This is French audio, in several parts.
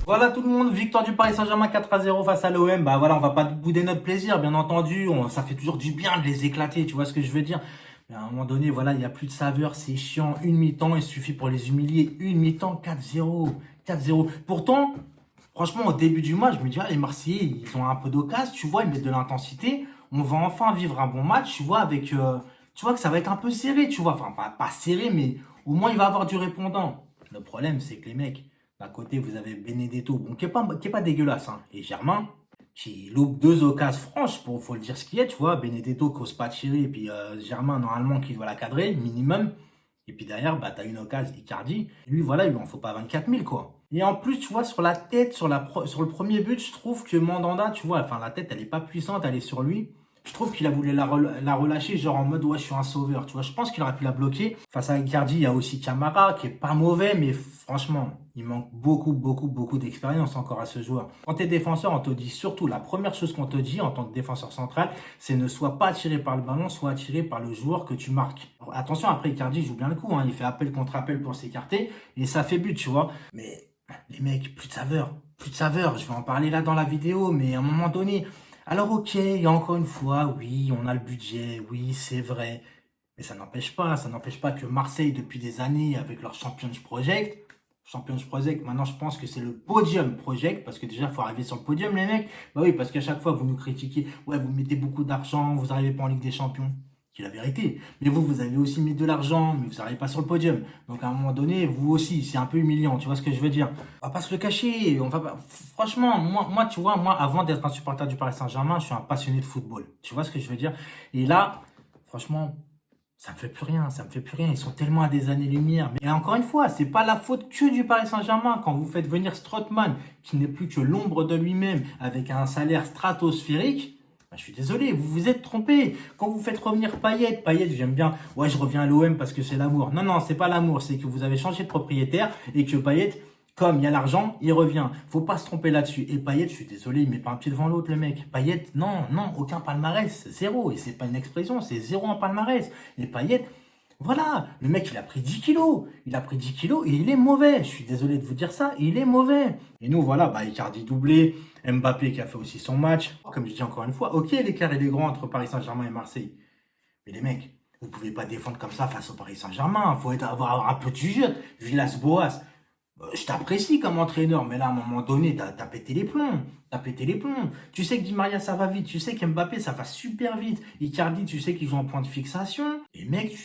Voilà tout le monde, victoire du Paris Saint-Germain 4-0 face à l'OM. Bah voilà, on va pas bouder notre plaisir, bien entendu. Ça fait toujours du bien de les éclater, tu vois ce que je veux dire. Mais à un moment donné, voilà, il n'y a plus de saveur, c'est chiant. Une mi-temps, il suffit pour les humilier. Une mi-temps, 4-0. 4-0. Pourtant, franchement, au début du match, je me dis, ah, les Marseillais, ils ont un peu d'occasion, tu vois, ils mettent de l'intensité. On va enfin vivre un bon match, tu vois, tu vois que ça va être un peu serré, tu vois. Enfin, pas serré, mais au moins, il va y avoir du répondant. Le problème, c'est que les mecs, d'un côté, vous avez Benedetto, bon, qui est pas dégueulasse, hein, et Germain, qui loupe deux occasions franches, faut le dire ce qu'il est, tu vois. Benedetto qui n'ose pas tirer, et puis Germain, normalement, qui doit la cadrer, minimum. Et puis derrière, bah, tu as une occasion, Icardi. Lui, voilà, il lui en faut pas 24 000, quoi. Et en plus, tu vois, sur la tête, sur le premier but, je trouve que Mandanda, tu vois, enfin, la tête, elle est pas puissante, elle est sur lui. Je trouve qu'il a voulu la relâcher, genre en mode, ouais, je suis un sauveur, tu vois. Je pense qu'il aurait pu la bloquer. Face à Icardi, il y a aussi Camara, qui est pas mauvais, mais franchement, il manque beaucoup, beaucoup, beaucoup d'expérience encore à ce joueur. Quand tu es défenseur, on te dit surtout, la première chose qu'on te dit en tant que défenseur central, c'est ne sois pas attiré par le ballon, sois attiré par le joueur que tu marques. Alors, attention, après, Icardi joue bien le coup, hein. Il fait appel contre appel pour s'écarter, et ça fait but, tu vois. Mais les mecs, plus de saveur, plus de saveur. Je vais en parler là dans la vidéo, mais à un moment donné, alors ok, il y a encore une fois, oui, on a le budget, oui, c'est vrai. Mais ça n'empêche pas que Marseille, depuis des années, avec leur Champions Project, maintenant je pense que c'est le Podium Project, parce que déjà, il faut arriver sur le podium, les mecs. Bah oui, parce qu'à chaque fois, vous nous critiquez, ouais, vous mettez beaucoup d'argent, vous n'arrivez pas en Ligue des Champions. C'est la vérité. Mais vous avez aussi mis de l'argent, mais vous n'arrivez pas sur le podium. Donc à un moment donné, vous aussi, c'est un peu humiliant, tu vois ce que je veux dire. On va pas se le cacher, on va pas... Franchement, moi, tu vois, moi, avant d'être un supporter du Paris Saint-Germain, je suis un passionné de football. Tu vois ce que je veux dire. Et là, franchement, ça me fait plus rien, ça me fait plus rien. Ils sont tellement à des années-lumière. Mais encore une fois, c'est pas la faute que du Paris Saint-Germain. Quand vous faites venir Strootman, qui n'est plus que l'ombre de lui-même, avec un salaire stratosphérique, bah, je suis désolé, vous vous êtes trompé. Quand vous faites revenir Payet, j'aime bien, ouais, je reviens à l'OM parce que c'est l'amour. Non, non, c'est pas l'amour, c'est que vous avez changé de propriétaire et que Payet, comme il y a l'argent, il revient. Faut pas se tromper là-dessus. Et Payet, je suis désolé, il met pas un pied devant l'autre, le mec. Payet, non, non, aucun palmarès, zéro. Et c'est pas une expression, c'est zéro en palmarès. Et Payet, voilà, le mec, il a pris 10 kilos. Il a pris 10 kilos et il est mauvais. Je suis désolé de vous dire ça, il est mauvais. Et nous, voilà, bah, Icardi doublé, Mbappé qui a fait aussi son match. Comme je dis encore une fois, ok, l'écart il est grand entre Paris Saint-Germain et Marseille. Mais les mecs, vous pouvez pas défendre comme ça face au Paris Saint-Germain. Il faut avoir un peu de jeu. Villas-Boas, je t'apprécie comme entraîneur, mais là, à un moment donné, t'as pété les plombs. T'as pété les plombs. Tu sais que Di Maria, ça va vite. Tu sais qu'Mbappé, ça va super vite. Icardi, tu sais qu'ils ont un point de fixation. Et mec,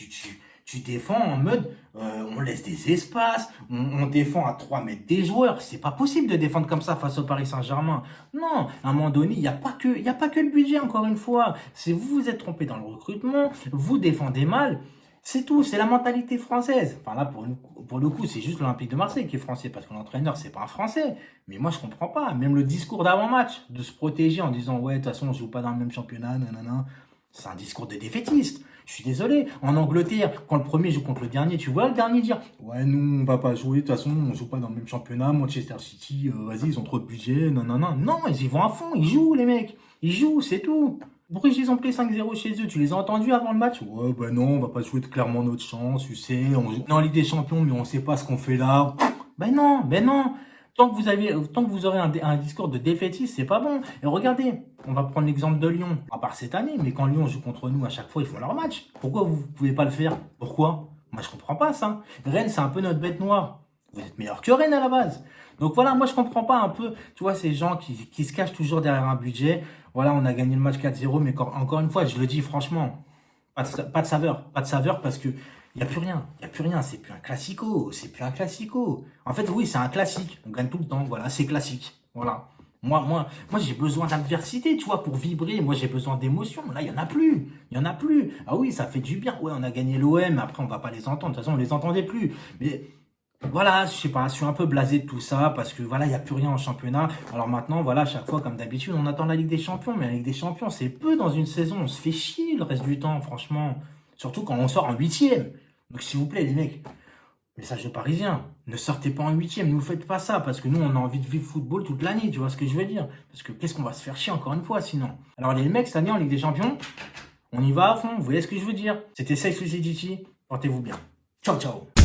tu défends en mode, on laisse des espaces, on défend à 3 mètres des joueurs. C'est pas possible de défendre comme ça face au Paris Saint-Germain. Non, à un moment donné, il n'y a pas que le budget, encore une fois. C'est vous vous êtes trompé dans le recrutement, vous défendez mal. C'est tout, c'est la mentalité française. Enfin là, pour le coup, c'est juste l'Olympique de Marseille qui est français, parce que l'entraîneur, c'est pas un Français. Mais moi, je comprends pas. Même le discours d'avant-match, de se protéger en disant, ouais, de toute façon, on joue pas dans le même championnat, nanana. C'est un discours de défaitiste. Je suis désolé. En Angleterre, quand le premier joue contre le dernier, tu vois le dernier dire, ouais, nous, on va pas jouer, de toute façon, on joue pas dans le même championnat. Manchester City, vas-y, ils ont trop de budget, nanana. Non, ils y vont à fond, ils jouent, les mecs. Ils jouent, c'est tout. Bruges, ils ont pris 5-0 chez eux. Tu les as entendus avant le match? Ouais, bah non, on va pas jouer clairement notre chance, tu sais. On est en Ligue des Champions, mais on sait pas ce qu'on fait là. Ben non, ben non. Tant que vous aurez un discours de défaitiste, c'est pas bon. Et regardez, on va prendre l'exemple de Lyon. À part cette année, mais quand Lyon joue contre nous, à chaque fois, ils font leur match. Pourquoi vous pouvez pas le faire? Pourquoi? Moi, je comprends pas ça. Rennes, c'est un peu notre bête noire. Vous êtes meilleur que Rennes à la base. Donc voilà, moi je comprends pas un peu, tu vois, ces gens qui se cachent toujours derrière un budget. Voilà, on a gagné le match 4-0, mais encore une fois, je le dis franchement, pas de saveur. Pas de saveur parce que il n'y a plus rien. Il n'y a plus rien. C'est plus un classico. C'est plus un classico. En fait, oui, c'est un classique. On gagne tout le temps. Voilà, c'est classique. Voilà. Moi, j'ai besoin d'adversité, tu vois, pour vibrer. Moi, j'ai besoin d'émotion. Là, il n'y en a plus. Il n'y en a plus. Ah oui, ça fait du bien. Ouais, on a gagné l'OM. Après, on va pas les entendre. De toute façon, on les entendait plus. Mais voilà, je sais pas, je suis un peu blasé de tout ça parce que voilà, il n'y a plus rien en championnat. Alors maintenant, voilà, à chaque fois, comme d'habitude, on attend la Ligue des Champions. Mais la Ligue des Champions, c'est peu dans une saison. On se fait chier le reste du temps, franchement. Surtout quand on sort en huitième. Donc s'il vous plaît, les mecs, message de Parisien, ne sortez pas en huitième, ne nous faites pas ça, parce que nous, on a envie de vivre football toute l'année, tu vois ce que je veux dire? Parce que qu'est-ce qu'on va se faire chier encore une fois, sinon? Alors les mecs, cette année, en Ligue des Champions, on y va à fond, vous voyez ce que je veux dire? C'était Safe Lucidity, portez-vous bien. Ciao, ciao!